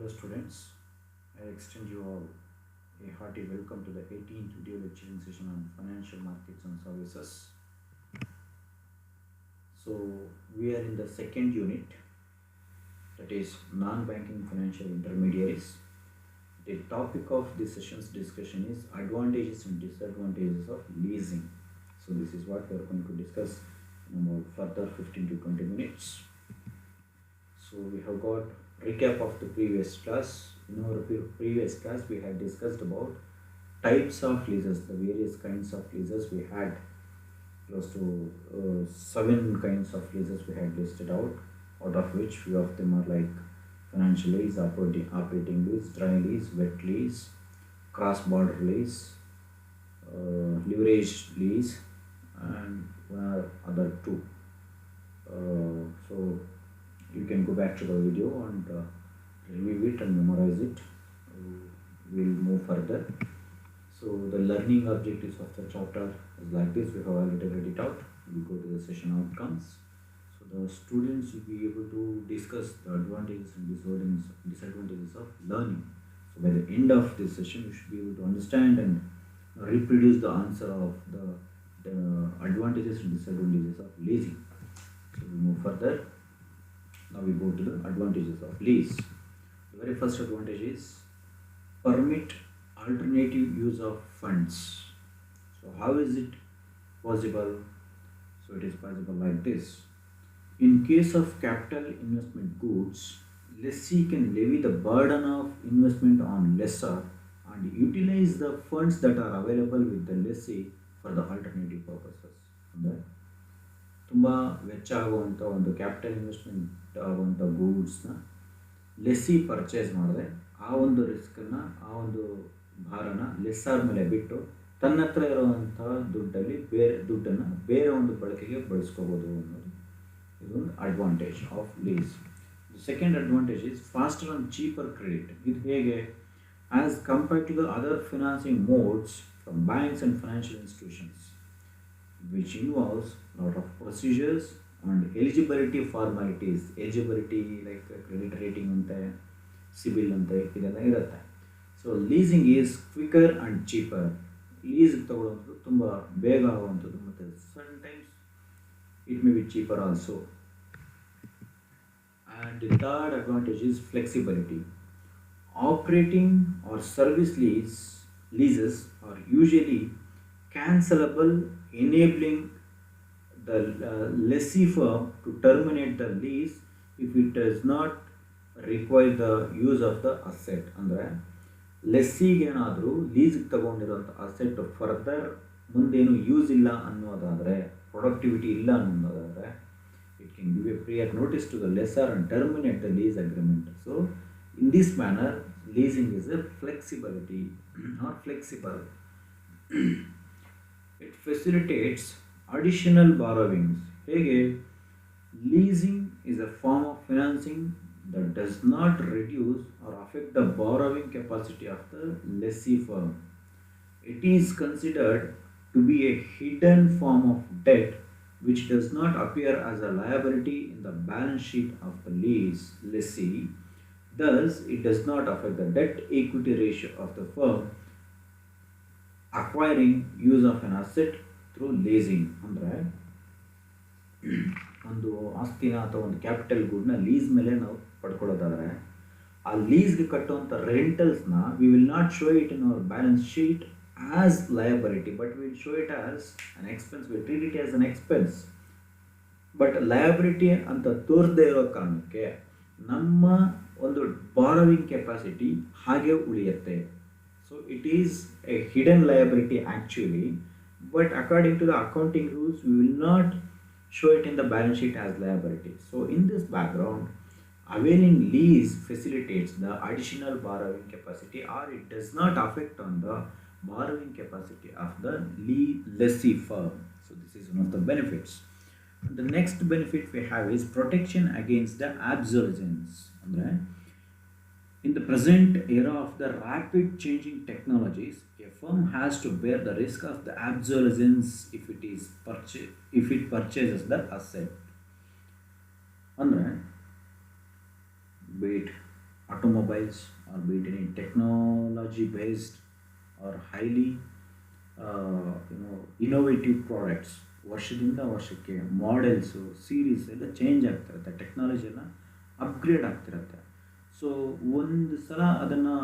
Hello students, I extend you all a hearty welcome to the 18th video lecturing session on financial markets and services. So we are in the second unit, that is non-banking financial intermediaries. The topic of this session's discussion is advantages and disadvantages of leasing. So this is what we are going to discuss in about further 15 to 20 minutes. So we have got recap of the previous class. In our previous class we had discussed about types of leases, the various kinds of leases. We had close to 7 kinds of leases we had listed out of which few of them are like financial lease, operating lease, dry lease, wet lease, cross-border lease, leveraged lease, and one other two. So you can go back to the video and review it and memorize it. We'll move further. So the learning objectives of the chapter is like this. We have already read it out. We go to the session outcomes. So the students will be able to discuss the advantages and disadvantages of learning. So by the end of this session, you should be able to understand and reproduce the answer of the advantages and disadvantages of leasing. So we move further. Now we go to the advantages of lease. The very first advantage is permit alternative use of funds. So how is it possible? So it is possible like this. In case of capital investment goods, lessee can levy the burden of investment on lessor and utilize the funds that are available with the lessee for the alternative purposes. ಅಂದರೆ ತುಂಬ ವೆಚ್ಚ ಆಗುವಂಥ ಒಂದು capital investment ಆಗುವಂಥ ಗೂಡ್ಸ್ನ lessee purchase ಮಾಡಿದ್ರೆ ಆ ಒಂದು ರಿಸ್ಕನ್ನು, ಆ ಒಂದು ಭಾರನ ಲೆಸ್ಸಾರ್ ಮೇಲೆ ಬಿಟ್ಟು ತನ್ನ ಹತ್ರ ಇರುವಂಥ ದುಡ್ಡಲ್ಲಿ ದುಡ್ಡನ್ನು ಬೇರೆ ಒಂದು ಬಳಕೆಗೆ ಬಳಸ್ಕೋಬೋದು ಅನ್ನೋದು ಇದೊಂದು advantage of lease. The second advantage is faster and cheaper credit. ಇದು ಹೇಗೆ? As compared to the other financing modes from banks and financial institutions which involves lot of procedures and eligibility formalities. Eligibility like credit rating ante, CIBIL ante ಇದೆಲ್ಲ ಇರುತ್ತೆ. So leasing is Quikr and cheaper. Lease ತಗೊಳ್ಳೋದು ತುಂಬ ಬೇಗ ಆಗುವಂಥದ್ದು ಮತ್ತು sometimes it may be cheaper also. And the third advantage is flexibility. Operating or service leases are usually cancelable, enabling the lessee firm to terminate the lease if it does not require the use of the asset. ಅಂದರೆ ಲೆಸ್ಸಿಗೆ ಏನಾದರೂ ಲೀಸ್ಗೆ ತಗೊಂಡಿರೋಂಥ asset further ಮುಂದೇನು use ಇಲ್ಲ ಅನ್ನೋದಾದರೆ, productivity ಇಲ್ಲ ಅನ್ನೋದಾದರೆ, it can give a prior notice to the lessor and terminate the lease agreement. So in this manner leasing is a flexibility or flexible. It facilitates additional borrowings. ಹೇಗೆ? Leasing is a form of financing that does not reduce or affect the borrowing capacity of the lessee firm. It is considered to be a hidden form of debt which does not appear as a liability in the balance sheet of the lessee. Thus, it does not affect the debt equity ratio of the firm acquiring use of an asset through leasing. ಅಂದರೆ ಒಂದು ಆಸ್ತಿನ ಅಥವಾ ಒಂದು capital ಗೂಡ್ನ lease ಮೇಲೆ ನಾವು ಪಡ್ಕೊಳ್ಳೋದಾದರೆ ಆ ಲೀಸ್ಗೆ ಕಟ್ಟುವಂಥ ರೆಂಟಲ್ಸ್ನ we will not show it in our balance sheet as liability, but will show it as an expense. Will treat it as an expense. But liability ಅಂತ ತೋರಿಸದೇ ಇರೋ ಕಾರಣಕ್ಕೆ ನಮ್ಮ ಒಂದು ಬಾರೋವಿಂಗ್ ಕೆಪಾಸಿಟಿ ಹಾಗೆ ಉಳಿಯುತ್ತೆ. So it is a hidden liability actually, but according to the accounting rules, we will not show it in the balance sheet as liability. So in this background, availing lease facilitates the additional borrowing capacity, or it does not affect on the borrowing capacity of the lessee firm. So this is one of the benefits. And the next benefit we have is protection against the obsolescence. In the present era of the rapid changing technologies, a firm has to bear the risk of the obsolescence if it purchases the asset. ಅಂದರೆ be it automobiles or be it any technology based or highly innovative products ವರ್ಷದಿಂದ ವರ್ಷಕ್ಕೆ models series ಎಲ್ಲ change ಆಗ್ತಿರುತ್ತೆ, technology ಎಲ್ಲ upgrade ಆಗ್ತಿರುತ್ತೆ. So ಒಂದು ಸಲ ಅದನ್ನು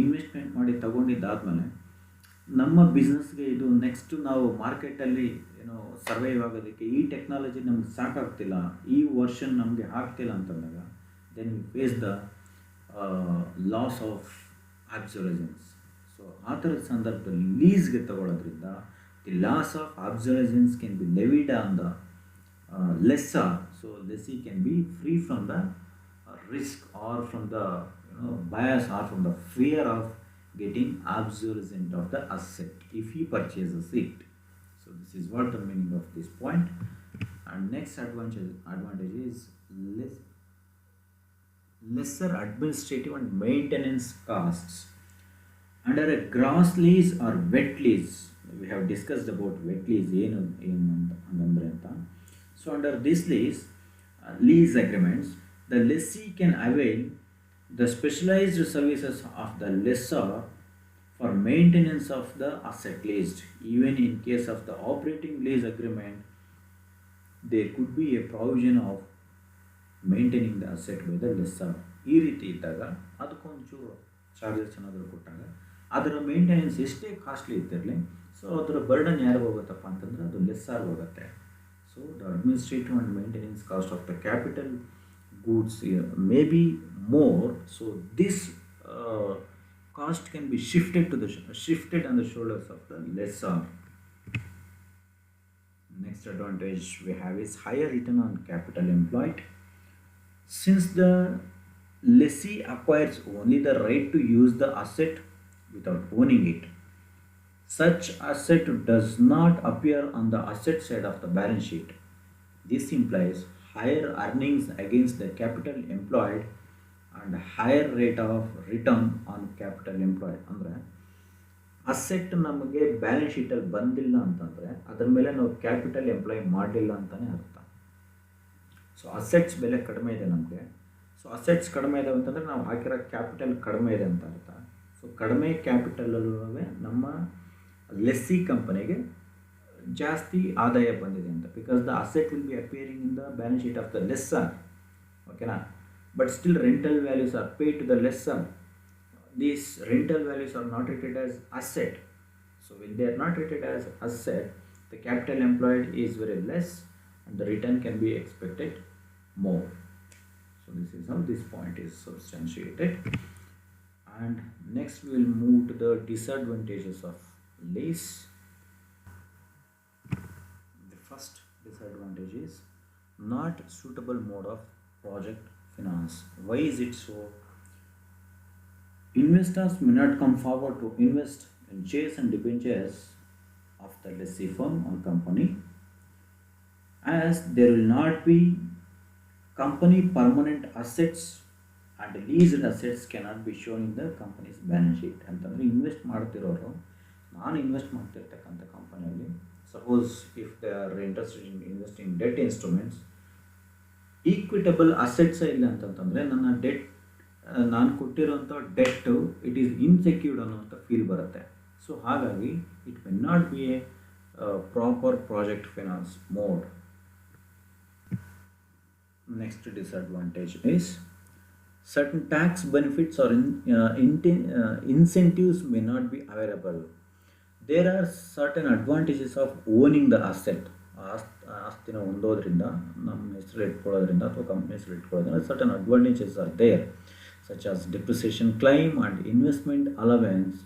ಇನ್ವೆಸ್ಟ್ಮೆಂಟ್ ಮಾಡಿ ತಗೊಂಡಿದ್ದಾದಮೇಲೆ ನಮ್ಮ ಬಿಸ್ನೆಸ್ಗೆ ಇದು ನೆಕ್ಸ್ಟ್ ನಾವು ಮಾರ್ಕೆಟಲ್ಲಿ ಸರ್ವೈವ್ ಆಗೋದಕ್ಕೆ ಈ ಟೆಕ್ನಾಲಜಿ ನಮ್ಗೆ ಸಾಕಾಗ್ತಿಲ್ಲ, ಈ ವರ್ಷನ್ ನಮಗೆ ಆಗ್ತಿಲ್ಲ ಅಂತಂದಾಗ then we face the loss of obsolescence. So ಆ ಥರದ ಸಂದರ್ಭದಲ್ಲಿ ಲೀಸ್ಗೆ ತಗೊಳ್ಳೋದ್ರಿಂದ the loss of obsolescence can be levied on the lessor. So lessee can be free from the risk or from the bias or from the fear of getting obsolescent of the asset if he purchases it. So this is what the meaning of this point. And next advantage is lesser administrative and maintenance costs. Under a gross lease or wet lease, we have discussed about wet lease so under this lease agreements, the lessee can avail the specialized services of the lessor for maintenance of the asset leased. Even in case of the operating lease agreement, there could be a provision of maintaining the asset by the lessor. ಈ ರೀತಿ ಇದ್ದಾಗ ಅದಕ್ಕೊಂಚೂರು charges ಏನಾದರೂ ಕೊಟ್ಟಾಗ ಅದರ maintenance ಎಷ್ಟೇ costly ಇದ್ದಿರಲಿ, so ಅದರ burden ಯಾರು ಹೋಗುತ್ತಪ್ಪ ಅಂತಂದರೆ ಅದು ಲೆಸ್ಸರ್ ಹೋಗುತ್ತೆ. So the administrative and maintenance cost of the capital goods may be more, so this cost can be shifted on the shoulders of the lessor. Next advantage we have is higher return on capital employed. Since the lessee acquires only the right to use the asset without owning it, such asset does not appear on the asset side of the balance sheet. This implies higher earnings against the capital employed and higher rate of return on capital employed. ಅಂದರೆ asset ನಮಗೆ balance ಶೀಟಲ್ಲಿ ಬಂದಿಲ್ಲ ಅಂತಂದರೆ ಅದ್ರ ಮೇಲೆ ನಾವು capital employee ಮಾಡಲಿಲ್ಲ ಅಂತಲೇ ಅರ್ಥ. ಸೊ ಅಸೆಟ್ಸ್ ಬೆಲೆ ಕಡಿಮೆ ಇದೆ ನಮಗೆ, ಸೊ ಅಸೆಟ್ಸ್ ಕಡಿಮೆ ಇದೆ ಅಂತಂದರೆ ನಾವು ಹಾಕಿರೋ ಕ್ಯಾಪಿಟಲ್ ಕಡಿಮೆ ಇದೆ ಅಂತ ಅರ್ಥ. ಸೊ ಕಡಿಮೆ ಕ್ಯಾಪಿಟಲಲ್ಲೂ ನಮ್ಮ ಲೆಸ್ಸಿ ಕಂಪನಿಗೆ ಜಾಸ್ತಿ ಆದಾಯ ಬಂದಿದೆ ಅಂತ, because the asset will be appearing in the balance sheet of the lessor, ಓಕೆನಾ. But still rental values are paid to the lessor. These rental values are not treated as asset. So when they are not treated as asset, the capital employed is very less and the return can be expected more. So this is how this point is substantiated. And next we will move to the disadvantages of lease. First disadvantage is not suitable mode of project finance. Why is it so? Investors may not come forward to invest in shares and debentures of the lessee firm or company, as there will not be company permanent assets and leased assets cannot be shown in the company's balance sheet. ಅಂತಂದರೆ invest ಮಾಡ್ತಿರೋರು, ನಾನು invest ಮಾಡ್ತಿರ್ತಕ್ಕಂಥ ಕಂಪನಿಯಲ್ಲಿ suppose if they are interested in investing debt instruments, equitable ಅಸೆಟ್ಸೇ ಇಲ್ಲ ಅಂತಂತಂದರೆ ನನ್ನ debt, ನಾನು ಕೊಟ್ಟಿರೋಂಥ ಡೆಟ್ಟು ಇಟ್ ಈಸ್ ಇನ್ಸೆಕ್ಯೂರ್ಡ್ ಅನ್ನೋಂಥ ಫೀಲ್ ಬರುತ್ತೆ. ಸೊ ಹಾಗಾಗಿ it may not be a proper project finance mode. Next disadvantage is certain tax benefits or incentives may not be available. There are certain advantages of owning the asset. ಆಸ್ತಿನ ಹೊಂದೋದ್ರಿಂದ, ನಮ್ಮ ಹೆಸರು ಇಟ್ಕೊಳ್ಳೋದ್ರಿಂದ ಅಥವಾ company ಹೆಸರು ಇಟ್ಕೊಳ್ಳೋದ್ರಿಂದ certain advantages are there, such as depreciation claim and investment allowance.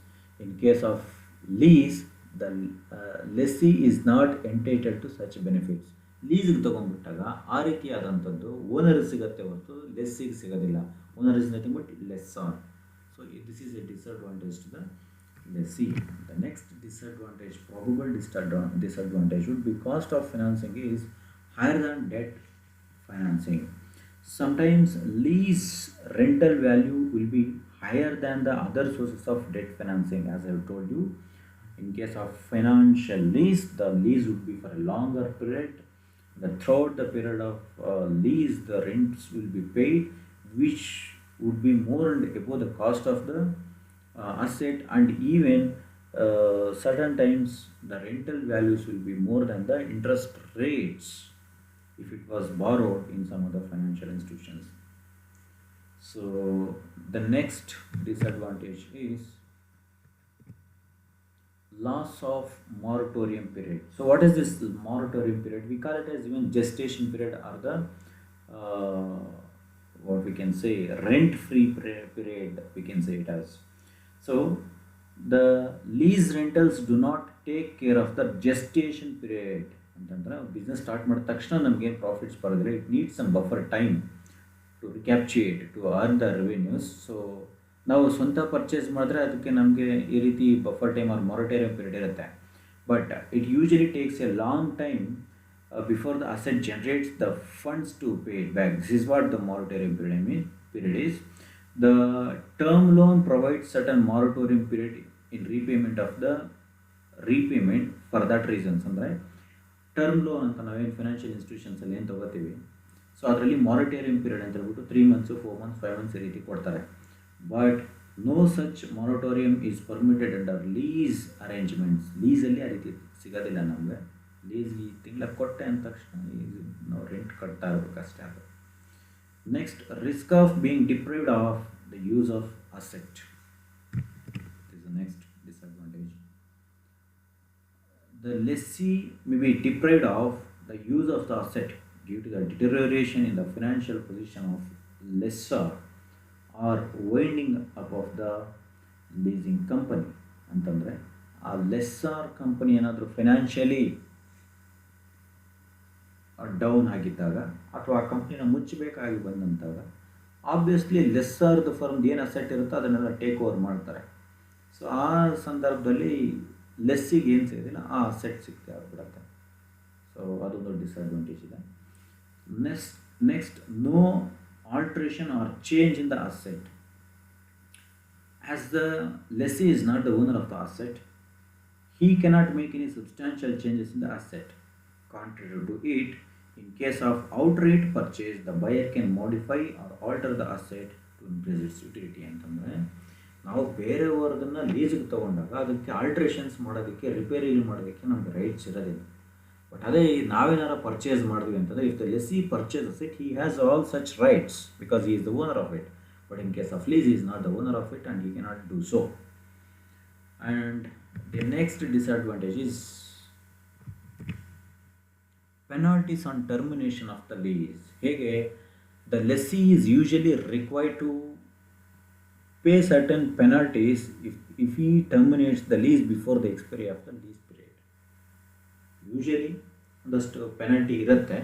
In case of lease, the lessee is not entitled to such benefits. ಲೀಸಿಗೆ ತೊಗೊಂಡ್ಬಿಟ್ಟಾಗ ಆ ರೀತಿಯಾದಂಥದ್ದು owner ಸಿಗುತ್ತೆ ಹೊರತು ಲೆಸ್ಸಿಗೆ ಸಿಗೋದಿಲ್ಲ. Owner is nothing but lessor. So this is a disadvantage to the lessee. The next disadvantage, probable disadvantage would be cost of financing is higher than debt financing. Sometimes lease rental value will be higher than the other sources of debt financing. As I have told you, in case of financial lease, the lease would be for a longer period. Throughout the period of lease, the rents will be paid, which would be more and above the cost of the asset, and even certain times the rental values will be more than the interest rates if it was borrowed in some other financial institutions. So the next disadvantage is loss of moratorium period. So what is this moratorium period? We call it as even gestation period, or the what we can say rent free period, we can say it as. So the lease rentals do not take care of the gestation period ಅಂತಂದ್ರೆ business start ಮಾಡಿದ ತಕ್ಷಣ ನಮಗೇನು profits ಬರೋದಿಲ್ಲ. It needs some buffer time to recapitulate to earn the revenues. So ನಾವು ಸ್ವಂತ purchase ಮಾಡಿದ್ರೆ ಅದಕ್ಕೆ ನಮಗೆ ಈ ರೀತಿ buffer time or moratorium period ಇರುತ್ತೆ. But it usually takes a long time before the asset generates the funds to pay it back. This is what the moratorium period is. The term loan provides certain moratorium period in repayment of the repayment for that reasons. ಅಂದರೆ term loan ಅಂತ ನಾವೇನು financial ಇನ್ಸ್ಟಿಟ್ಯೂಷನ್ಸಲ್ಲಿ ಏನು ತೊಗೋತೀವಿ, so ಅದರಲ್ಲಿ moratorium period ಅಂತ ಹೇಳ್ಬಿಟ್ಟು 3 months 4 months 5 months ಈ ರೀತಿ ಕೊಡ್ತಾರೆ. But no such moratorium is permitted under lease arrangements. ಲೀಸಲ್ಲಿ ಆ ರೀತಿ ಸಿಗೋದಿಲ್ಲ ನಮಗೆ. ಲೀಸ್ ಈ ತಿಂಗಳ ಕೊಟ್ಟೆ ಅಂದ ತಕ್ಷಣ ನಾವು ರೆಂಟ್ ಕಟ್ತಾ ಇರಬೇಕಷ್ಟೇ. ಅದು next, risk of being deprived of the use of asset. This is the next disadvantage. The lessee may be deprived of the use of the asset due to the deterioration in the financial position of lessor or winding up of the leasing company. ಅಂತಂದರೆ ಆ ಲೆಸ್ಸಾರ್ company ಏನಾದರೂ financially down ಆಗಿದ್ದಾಗ ಅಥವಾ ಆ ಕಂಪ್ನಿನ ಮುಚ್ಚಬೇಕಾಗಿ ಬಂದಂತಾಗ obviously ಲೆಸ್ಸಾರ್ದು ಫರ್ಮ್ದು ಏನು asset ಇರುತ್ತೋ ಅದನ್ನೆಲ್ಲ take over ಮಾಡ್ತಾರೆ. ಸೊ ಆ ಸಂದರ್ಭದಲ್ಲಿ ಲೆಸ್ಸಿಗೆ ಏನು ಸಿಗೋದಿಲ್ಲ, ಆ ಅಸೆಟ್ ಸಿಗ್ತಾ ಆಗ್ಬಿಡುತ್ತೆ. ಸೊ ಅದೊಂದು ಡಿಸ್ಅಡ್ವಾಂಟೇಜ್ ಇದೆ. Next no alteration or change in the asset. As the lessee is not the owner of the asset, he cannot make any substantial changes in the asset. Contrary to it, in case of outright purchase, the buyer can modify or alter the asset to increase its utility. ಅಂತಂದರೆ ನಾವು ಬೇರೆಯವ್ರದನ್ನು ಲೀಸ್ಗೆ ತೊಗೊಂಡಾಗ ಅದಕ್ಕೆ alterations ಮಾಡೋದಕ್ಕೆ, repair ಮಾಡೋದಕ್ಕೆ ನಮಗೆ rights ಇರೋದಿಲ್ಲ. But ಅದೇ ನಾವೇನಾರ purchase ಮಾಡಿದ್ವಿ ಅಂತಂದರೆ, if the lessee purchases it, he has all such rights because he is the owner of it. But in case of lease, he is not the owner of it and he cannot do so. And the next disadvantage is penalties on termination of the lease. Hege, the lessee is usually required to pay certain penalties if he terminates the lease before the expiry of the lease period. Usually, ಒಂದಷ್ಟು penalty ಇರುತ್ತೆ.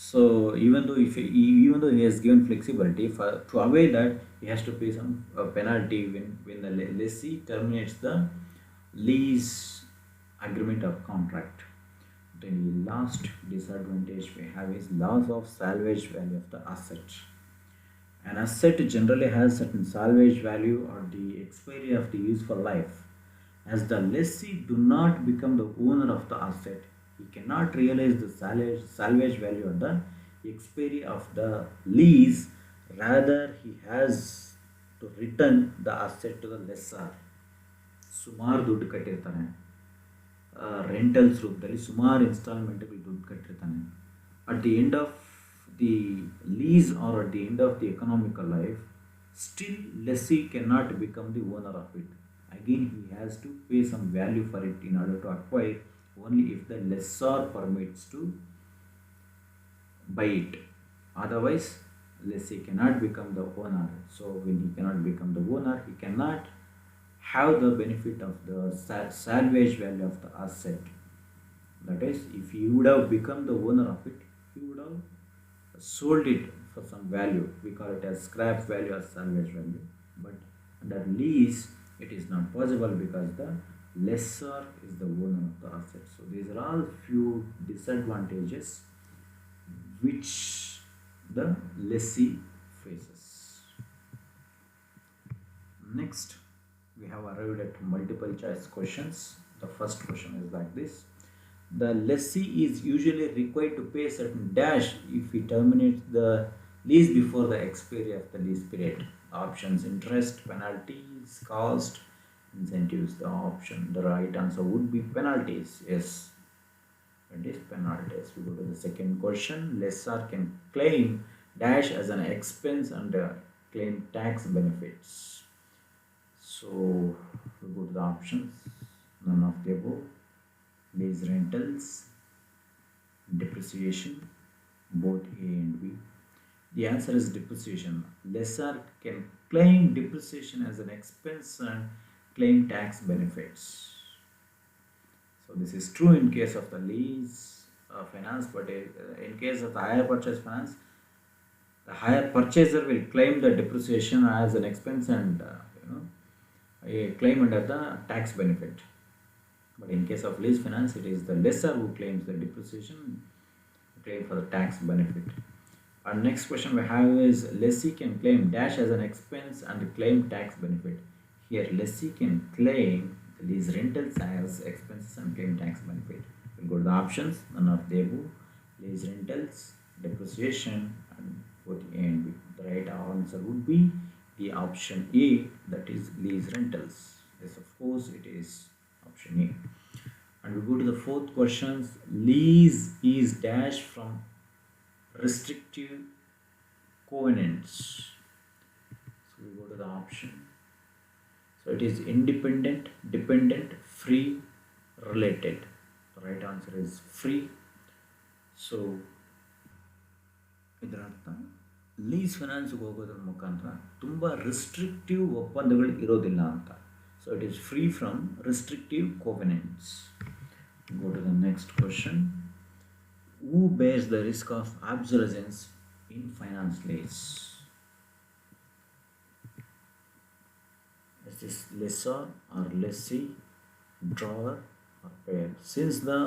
So even though he has given flexibility to avoid that, he has to pay some penalty when the lessee terminates the lease agreement or contract. The last disadvantage we have is loss of salvage value of the asset. An asset generally has certain salvage value or the expiry of the useful life. As the lessee do not become the owner of the asset, he cannot realize the salvage value of the expiry of the lease. Rather, he has to return the asset to the lessor. ಸುಮಾರು ದುಡ್ಡು ಕಟ್ಟಿರ್ತಾನೆ, rentals ರೂಪದಲ್ಲಿ ಸುಮಾರು ಇನ್ಸ್ಟಾಲ್ಮೆಂಟ್ಗಳು ದುಡ್ಡು ಕಟ್ಟಿರ್ತಾನೆ. At the end of the lease or at the end of the economical life, still lessee cannot become the owner of it. Again, he has to pay some value for it in order to acquire, only if the lessor permits to buy it. Otherwise, lessee cannot become the owner. So when he cannot become the owner, he cannot have the benefit of the salvage value of the asset. That is, if he would have become the owner of it, he would have sold it for some value. We call it as scrap value or salvage value. But under lease, it is not possible because the lessor is the owner of the asset. So these are all few disadvantages which the lessee faces. Next, we have arrived at multiple choice questions. The first question is like this: the lessee is usually required to pay certain dash if he terminates the lease before the expiry of the lease period. Options: interest, penalties, cost, incentives. The right answer would be penalties. Yes, it is penalties. We go to the second question. Lessor can claim dash as an expense and claim tax benefits. So we go to the options. None of the above. Lease rentals, depreciation, both A and B. The answer is depreciation. Lessor can claim depreciation as an expense and claim tax benefits. So this is true in case of the lease finance, but in case of the hire purchase finance, the hire purchaser will claim the depreciation as an expense and a claim under the tax benefit. But in case of lease finance, it is the lessor who claims the depreciation, claim for the tax benefit. Our next question we have is lessee can claim dash as an expense and claim tax benefit. Here lessee can claim the lease rentals as expenses and claim tax benefit. We'll go to the options, none of the above. Lease rentals, depreciation, and both A and B. The right answer would be the option A, that is lease rentals. Yes, of course it is option A. And we go to the fourth question. Lease is dash from restrictive covenants. So we go to the option. So it is independent, dependent, free, related. The right answer is free. So ಇದರರ್ಥ lease ಫೈನಾನ್ಸ್ಗೆ ಹೋಗೋದ್ರ ಮುಖಾಂತರ ತುಂಬ restrictive ಒಪ್ಪಂದಗಳು ಇರೋದಿಲ್ಲ ಅಂತ. So it is free from restrictive covenants. Go to the next question. Who bears the risk of obsolescence in finance lease? Is this lessor or lessee, drawer or payer? Since the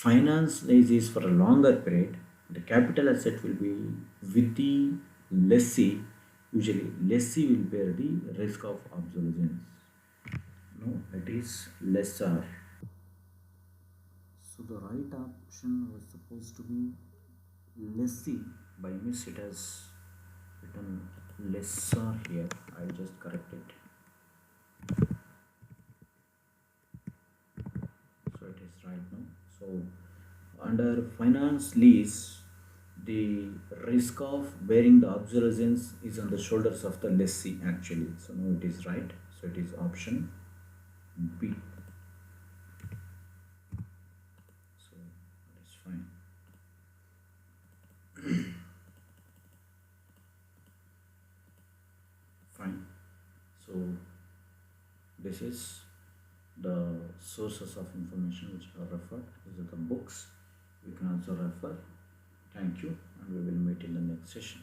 finance lease is for a longer period, the capital asset will be with the lessee. Usually lessee will bear the risk of obsolescence. No, it is lessor. So the right option was supposed to be lessee. By miss it has written lessor here. I'll just correct it. So it is right now. So under finance lease, the risk of bearing the obsolescence is on the shoulders of the lessee actually. So now it is right. So it is option B. So that is fine. Fine. So this is the sources of information which are referred. These are the books we can also refer. Thank you, and we will meet in the next session.